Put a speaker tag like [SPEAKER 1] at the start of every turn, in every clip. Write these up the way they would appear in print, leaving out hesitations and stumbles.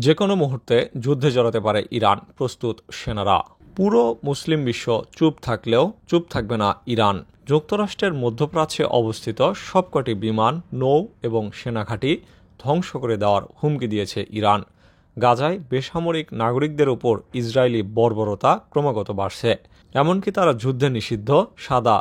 [SPEAKER 1] যে কোনো মুহূর্তে যুদ্ধে জড়াতে পারে ইরান, প্রস্তুত সেনারা। পুরো মুসলিম বিশ্ব চুপ থাকলেও চুপ থাকবে না ইরান। যুক্তরাষ্ট্রের মধ্যপ্রাচ্যে অবস্থিত সবকটি বিমান, নৌ এবং সেনাঘাঁটি ধ্বংস করে দেওয়ার হুমকি দিয়েছে ইরান। গাজায় বেসামরিক নাগরিকদের উপর ইসরায়েলি বর্বরতা ক্রমাগত বাড়ছে। এমনকি তারা যুদ্ধে নিষিদ্ধ সাদা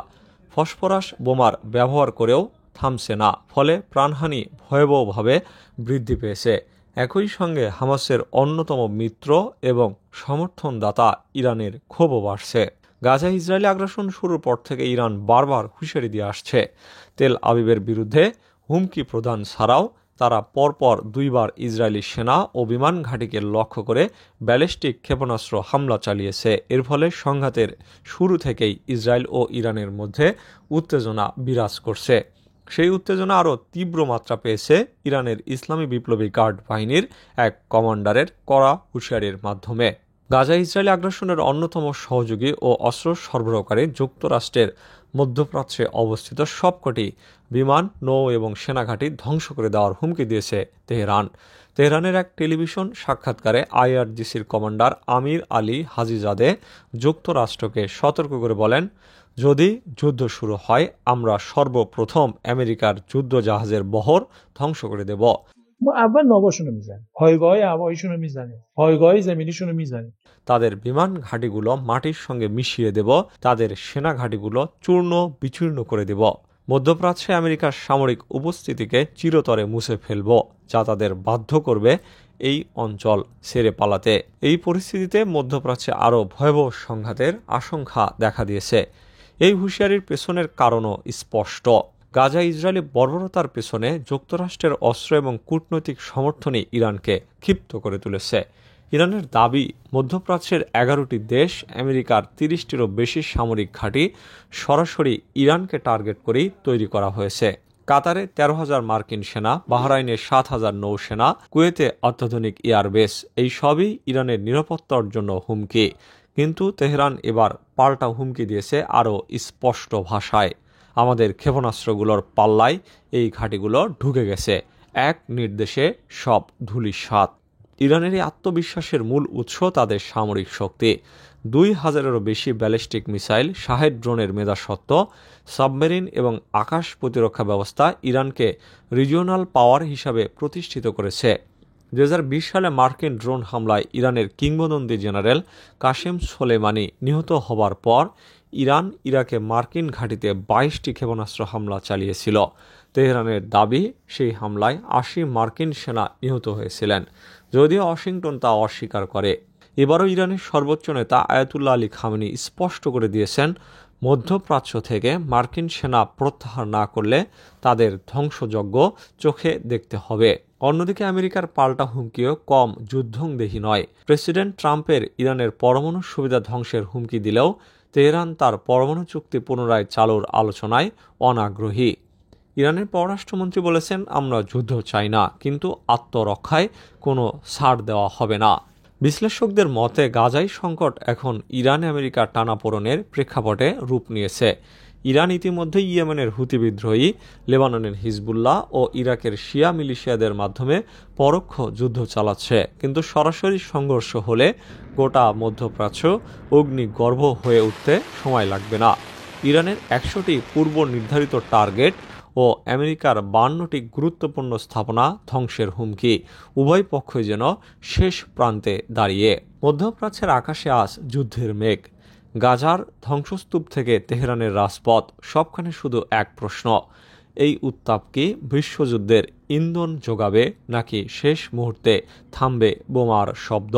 [SPEAKER 1] ফসফরাস বোমার ব্যবহার করেও থামছে না, ফলে প্রাণহানি ভয়াবহভাবে বৃদ্ধি পেয়েছে। একই সঙ্গে হামাসের অন্যতম মিত্র এবং সমর্থনদাতা ইরানের ক্ষোভও বাড়ছে। গাজায় ইসরায়েলি আগ্রাসন শুরুর পর থেকে ইরান বারবার হুঁশিয়ারি দিয়ে আসছে, তেল আবিবের বিরুদ্ধে হুমকি প্রদান ছাড়াও তারা পরপর দুইবার ইসরায়েলি সেনা ও বিমান ঘাঁটিকে লক্ষ্য করে ব্যালিস্টিক ক্ষেপণাস্ত্র হামলা চালিয়েছে। এর ফলে সংঘাতের শুরু থেকেই ইসরায়েল ও ইরানের মধ্যে উত্তেজনা বিরাজ করছে। সেই উত্তেজনা আরও তীব্র মাত্রা পেয়েছে ইরানের ইসলামী বিপ্লবী গার্ড বাহিনীর এক কমান্ডারের কড়া হুঁশিয়ারির মাধ্যমে। গাজা ইসরায়েলি আগ্রাসনের অন্যতম সহযোগী ও অস্ত্র সরবরাহকারী যুক্তরাষ্ট্রের মধ্যপ্রাচ্যে অবস্থিত সবকটি বিমান, নৌ এবং সেনাঘাঁটি ধ্বংস করে দেওয়ার হুমকি দিয়েছে তেহরান। তেহরানের এক টেলিভিশন সাক্ষাৎকারে আইআরজিসির কমান্ডার আমির আলী হাজিজাদে যুক্তরাষ্ট্রকে সতর্ক করে বলেন, যদি যুদ্ধ শুরু হয় আমরা সর্বপ্রথম আমেরিকার যুদ্ধ জাহাজের বহর ধ্বংস করে দেব।
[SPEAKER 2] اول ناواشونو میزنیم پایگاه هواییشونو میزنیم پایگاه زمینیشونو میزنیم
[SPEAKER 1] তাদের বিমান ঘাঁটিগুলো মাটির সঙ্গে মিশিয়ে দেব, তাদের সেনা ঘাঁটিগুলো চূর্ণ বিচূর্ণ করে দেব। মধ্যপ্রাচ্যে আমেরিকার সামরিক উপস্থিতিকে চিরতরে মুছে ফেলব, যা তাদের বাধ্য করবে এই অঞ্চল ছেড়ে পালাতে। এই পরিস্থিতিতে মধ্যপ্রাচ্যে আরও ভয়াবহ সংঘাতের আশঙ্কা দেখা দিয়েছে। এই হুঁশিয়ারির পেছনের কারণও স্পষ্ট। গাজা ইসরায়েলি বর্বরতার পেছনে যুক্তরাষ্ট্রের অস্ত্র এবং কূটনৈতিক সমর্থনই ইরানকে ক্ষিপ্ত করে তুলেছে। ইরানের দাবি, মধ্যপ্রাচ্যের 11টি দেশ আমেরিকার 30টিরও বেশি সামরিক ঘাঁটি সরাসরি ইরানকে টার্গেট করেই তৈরি করা হয়েছে। কাতারে 13,000 মার্কিন সেনা, বাহরাইনে 7,000 নৌসেনা, কুয়েতে অত্যাধুনিক এয়ারবেস, এই সবই ইরানের নিরাপত্তার জন্য হুমকি। কিন্তু তেহরান এবার পাল্টা হুমকি দিয়েছে আরও স্পষ্ট ভাষায়। আমাদের ক্ষেপণাস্ত্রগুলোর পাল্লায় এই ঘাঁটিগুলো ঢুকে গেছে, এক নির্দেশে সব ধূলিসাৎ। ইরানের এই আত্মবিশ্বাসের মূল উৎস তাদের সামরিক শক্তি। 2,000-এরও বেশি ব্যালিস্টিক মিসাইল, শাহেদ ড্রোনের মেধাস্বত্ব, সাবমেরিন এবং আকাশ প্রতিরক্ষা ব্যবস্থা ইরানকে রিজিওনাল পাওয়ার হিসাবে প্রতিষ্ঠিত করেছে। 2020 সালে মার্কিন ড্রোন হামলায় ইরানের কিংবদন্তি জেনারেল কাসেম সোলেমানি নিহত হবার পর ইরান ইরাকে মার্কিন ঘাঁটিতে 22টি ক্ষেপণাস্ত্র হামলা চালিয়েছিল। তেহরানের দাবি, সেই হামলায় 80 মার্কিন সেনা নিহত হয়েছিলেন, যদিও ওয়াশিংটন তা অস্বীকার করে। এবারও ইরানের সর্বোচ্চ নেতা আয়াতুল্লাহ আলী খামেনি স্পষ্ট করে দিয়েছেন, মধ্যপ্রাচ্য থেকে মার্কিন সেনা প্রত্যাহার না করলে তাদের ধ্বংসযজ্ঞ চোখে দেখতে হবে। অন্যদিকে আমেরিকার পাল্টা হুমকিও কম যুদ্ধংদেহী নয়। প্রেসিডেন্ট ট্রাম্পের ইরানের পরমাণু সুবিধা ধ্বংসের হুমকি দিলেও তেহরান তার পরমাণু চুক্তি পুনরায় চালুর আলোচনায় অনাগ্রহী। ইরানের পররাষ্ট্রমন্ত্রী বলেছেন, আমরা যুদ্ধ চাই না, কিন্তু আত্মরক্ষায় কোনো ছাড় দেওয়া হবে না। বিশ্লেষকদের মতে গাজাই সংকট এখন ইরান আমেরিকা টানাপোড়েনের প্রেক্ষাপটে রূপ নিয়েছে। ইরান ইতিমধ্যে ইয়েমেনের হুতি বিদ্রোহী, লেবাননের হিজবুল্লাহ ও ইরাকের শিয়া মিলিশিয়াদের মাধ্যমে পরোক্ষ যুদ্ধ চালাচ্ছে। কিন্তু সরাসরি সংঘর্ষ হলে গোটা মধ্যপ্রাচ্য অগ্নিগর্ভ হয়ে উঠতে সময় লাগবে না। ইরানের 100টি পূর্ব নির্ধারিত টার্গেট ও আমেরিকার 52টি গুরুত্বপূর্ণ স্থাপনা ধ্বংসের হুমকি, উভয় পক্ষই যেন শেষ প্রান্তে দাঁড়িয়ে। মধ্যপ্রাচ্যের আকাশে আজ যুদ্ধের মেঘ। গাজার ধ্বংসস্তূপ থেকে তেহরানের রাজপথ, সবখানে শুধু এক প্রশ্ন, এই উত্তাপ কি বিশ্বযুদ্ধের ইন্ধন যোগাবে নাকি শেষ মুহূর্তে থামবে বোমার শব্দ?